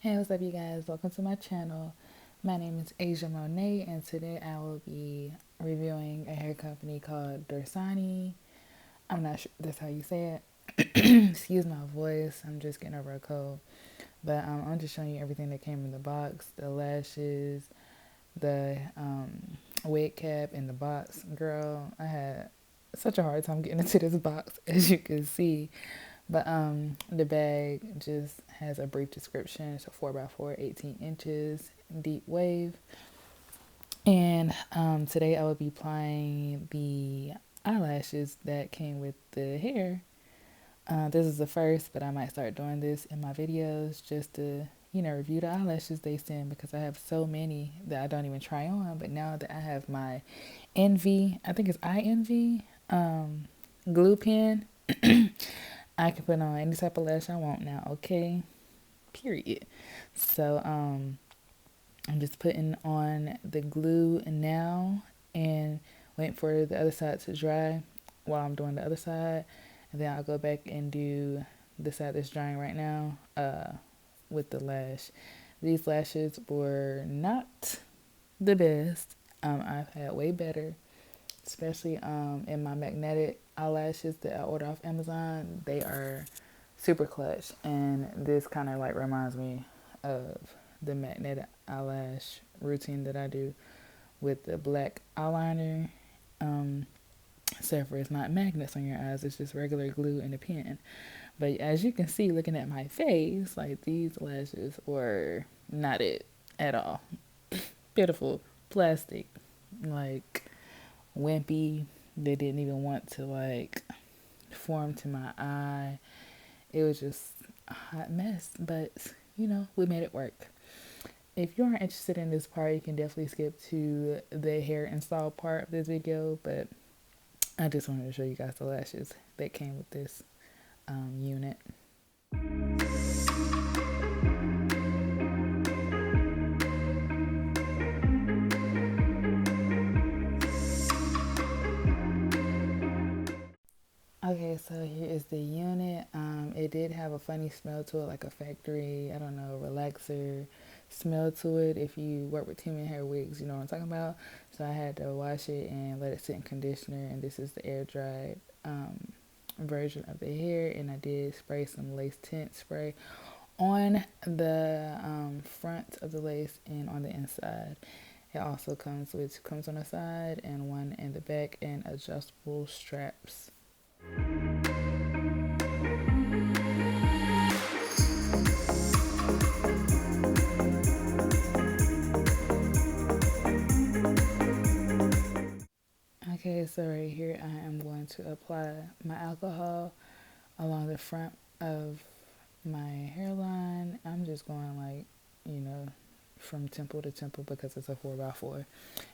Hey, what's up, you guys? Welcome to my channel. My name is Asia Mone't, and today I will be reviewing a hair company called DORSANEE. I'm not sure if that's how you say it. Excuse my voice, I'm just getting over a cold. But I'm just showing you everything that came in the box. The lashes, the wig cap in the box. Girl, I had such a hard time getting into this box, as you can see. But the bag just has a brief description. It's a 4x4, 18 inches, deep wave. And today I will be applying the eyelashes that came with the hair. This is the first, but I might start doing this in my videos just to, review the eyelashes they send, because I have so many that I don't even try on. But now that I have my Envy, I think it's INV, glue pen, I can put on any type of lash I want now, okay? Period. So, I'm just putting on the glue now and waiting for the other side to dry while I'm doing the other side. And then I'll go back and do the side that's drying right now with the lash. These lashes were not the best. I've had way better, especially in my magnetic eyelashes that I order off Amazon. They are super clutch, and this kind of like reminds me of the magnetic eyelash routine that I do with the black eyeliner. Except for it's not magnets on your eyes, it's just regular glue and a pen. But as you can see, looking at my face, like, these lashes were not it at all. Pitiful, plastic, like wimpy. They didn't even want to like form to my eye. It was just a hot mess, but we made it work. If you aren't interested in this part, you can definitely skip to the hair install part of this video, but I just wanted to show you guys the lashes that came with this unit. Okay, so here is the unit. It did have a funny smell to it, like a factory, I don't know, relaxer smell to it. If you work with human hair wigs, you know what I'm talking about. So I had to wash it and let it sit in conditioner, and this is the air dried version of the hair. And I did spray some lace tint spray on the front of the lace and on the inside. It also comes with 2 combs on the side and 1 in the back, and adjustable straps. Okay, so right here I am going to apply my alcohol along the front of my hairline. I'm just going like, from temple to temple because it's a 4x4.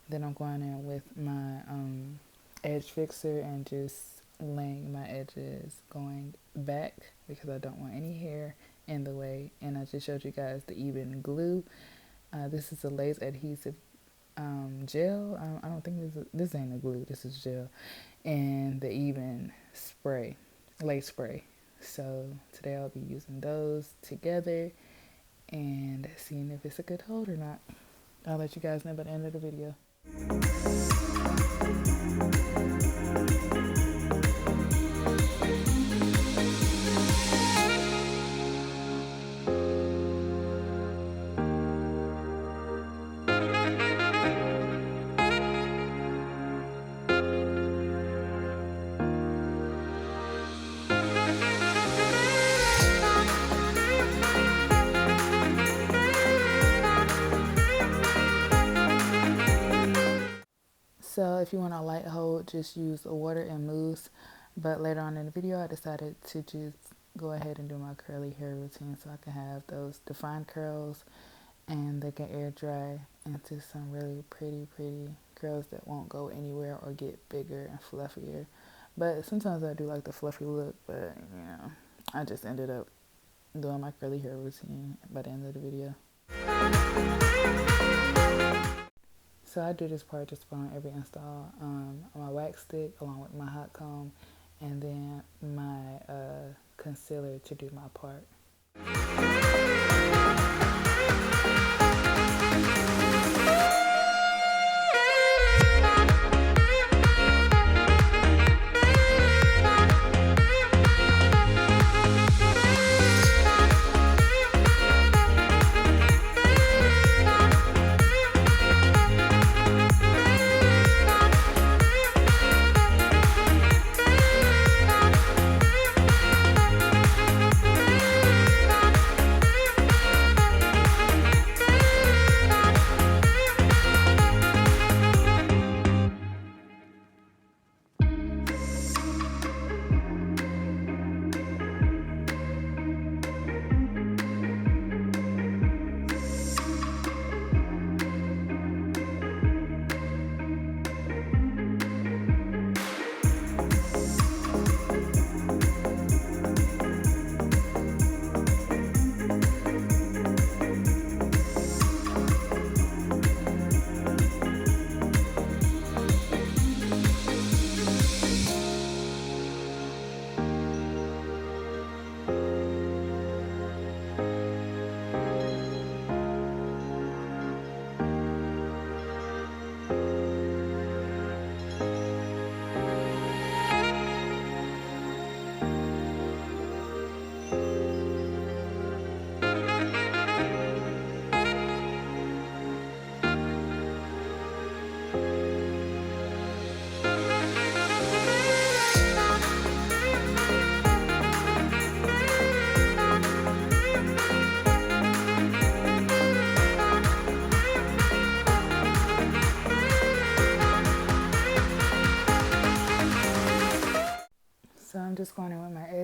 Then I'm going in with my edge fixer and just laying my edges going back because I don't want any hair in the way. And I just showed you guys the even glue. This is a lace adhesive gel. I don't think this ain't a glue, this is gel. And the even spray, lace spray. So today I'll be using those together and seeing if it's a good hold or not. I'll let you guys know by the end of the video. So if you want a light hold, just use water and mousse. But later on in the video, I decided to just go ahead and do my curly hair routine so I can have those defined curls and they can air dry into some really pretty curls that won't go anywhere or get bigger and fluffier. But sometimes I do like the fluffy look, but I just ended up doing my curly hair routine by the end of the video. So I do this part just on every install. My wax stick along with my hot comb, and then my concealer to do my part.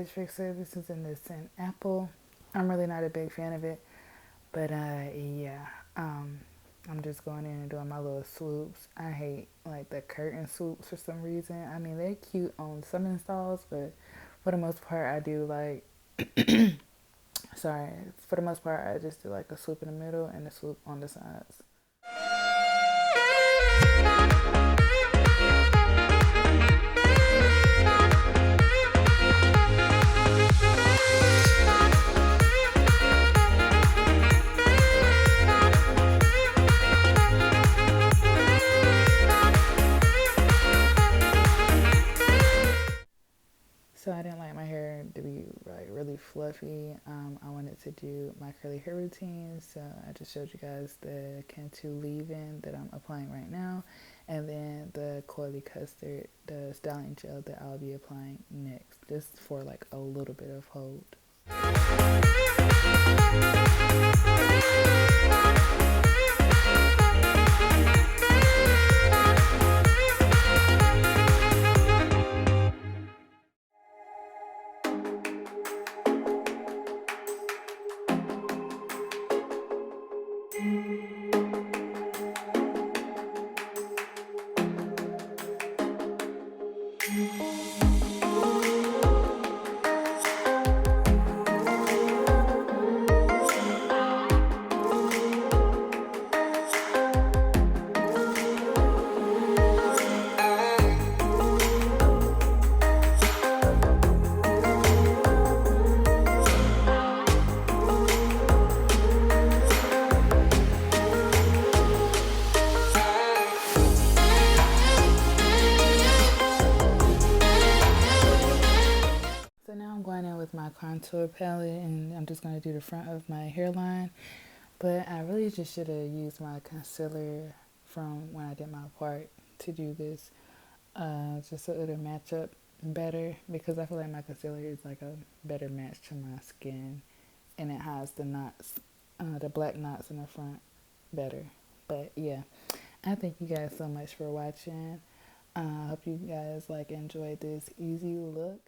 edge fixer. This is in the scent apple. I'm really not a big fan of it, but yeah. I'm just going in and doing my little swoops. I hate like the curtain swoops for some reason. I mean, they're cute on some installs, but for the most part, I do like. Sorry, for the most part, I just do like a swoop in the middle and a swoop on the sides. So I didn't like my hair to be like really fluffy. I wanted to do my curly hair routine, so I just showed you guys the Cantu leave-in that I'm applying right now, and then the coily custard, the styling gel that I'll be applying next, just for like a little bit of hold. So now I'm going in with my contour palette, and I'm just going to do the front of my hairline. But I really just should have used my concealer from when I did my part to do this, just so it'll match up better, because I feel like my concealer is like a better match to my skin, and it has the knots, the black knots in the front better. But yeah, I thank you guys so much for watching. I hope you guys like enjoyed this easy look.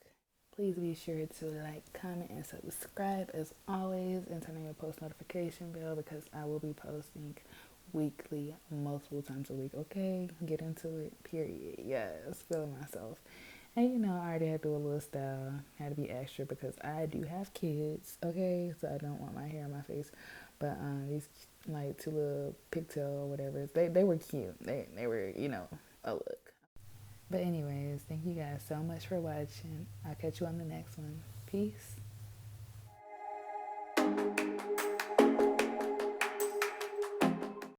Please be sure to like, comment, and subscribe as always, and turn on your post notification bell, because I will be posting weekly, multiple times a week. Okay, get into it. Period. Yes, feeling myself. And you know, I already had to do a little style. Had to be extra because I do have kids. Okay, so I don't want my hair on my face. But these like two little pigtail or whatever, they were cute. They were, you know, a look. But anyways, thank you guys so much for watching. I'll catch you on the next one. Peace.